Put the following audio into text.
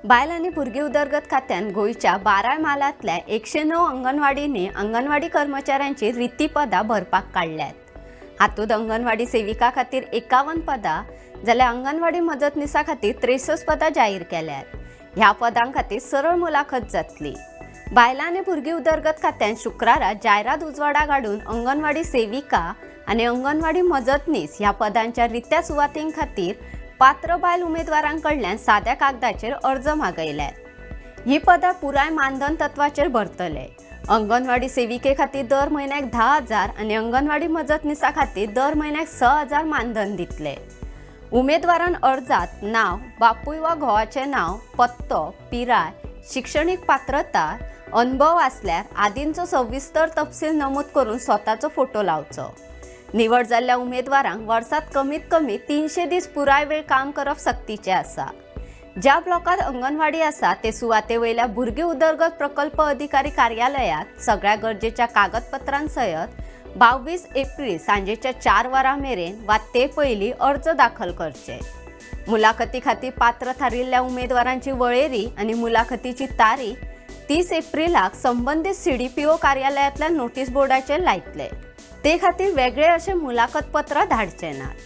बायल आनी भुरगीं उदरगत खात्यान गोंयच्या 12 मालांतल्या 109 अंगणवाडींनी अंगणवाडी कर्मचाऱ्यांची रिती पदां भरपाक काडल्यात। हातूंत अंगणवाडी सेविका खातीर 51 पदां जाल्यार अंगणवाडी मदतनीसा खातीर 63 पदां जाहीर केल्यात। ह्या पदां खातीर सरळ मुलाखत जातली। बायलां आनी भुरगीं उदरगत खात्यान शुक्रारा जायरात उजवाडा काडून अंगणवाडी सेविका आनी अंगणवाडी मदतनीस ह्या पदांच्या रित्या सुवातीं खातीर पात्र बायल उमेदवारांकडल्यान साद्या कागदाचेर अर्ज मागयल्यात। ही पदां पुराय मानधन तत्वाचेर भरतले। अंगणवाडी सेविके खातीर दर म्हयन्याक 10,000 आनी अंगणवाडी मदतनीसा खातीर दर म्हयन्याक 6,000 मानधन दितले। उमेदवारान अर्जात नाव, बापूय वा घोवाचें नाव, पत्तो, पिराय, शिक्षणीक पात्रता, अनुभव आसल्यार आदींचो सविस्तर तपशील नमूद करून स्वताचो फोटो लावचो। निवड जाल्ल्या उमेदवारांक वर्सात कमीत कमी 300 दीस पुराय वेळ काम करप सक्तीचे आसा। ज्या ब्लॉकात अंगणवाडी आसा ते सुवाते वयल्या भुरगीं उदरगत प्रकल्प अधिकारी कार्यालयात सगळ्या गरजेच्या कागदपत्रां सयत 22 एप्रिल सांजेच्या 4 वरां मेरेन वा ते पयलीं अर्ज दाखल करचे। मुलाखती खातीर पात्र थारिल्ल्या उमेदवारांची वळेरी आनी मुलाखतीची तारीख 30 एप्रिलाक संबंधीत CDPO कार्यालयातल्या नोटीस बोर्डाचेर लायतले। ते खातीर वेगळे अशें मुलाखत पत्र धाडचे नात।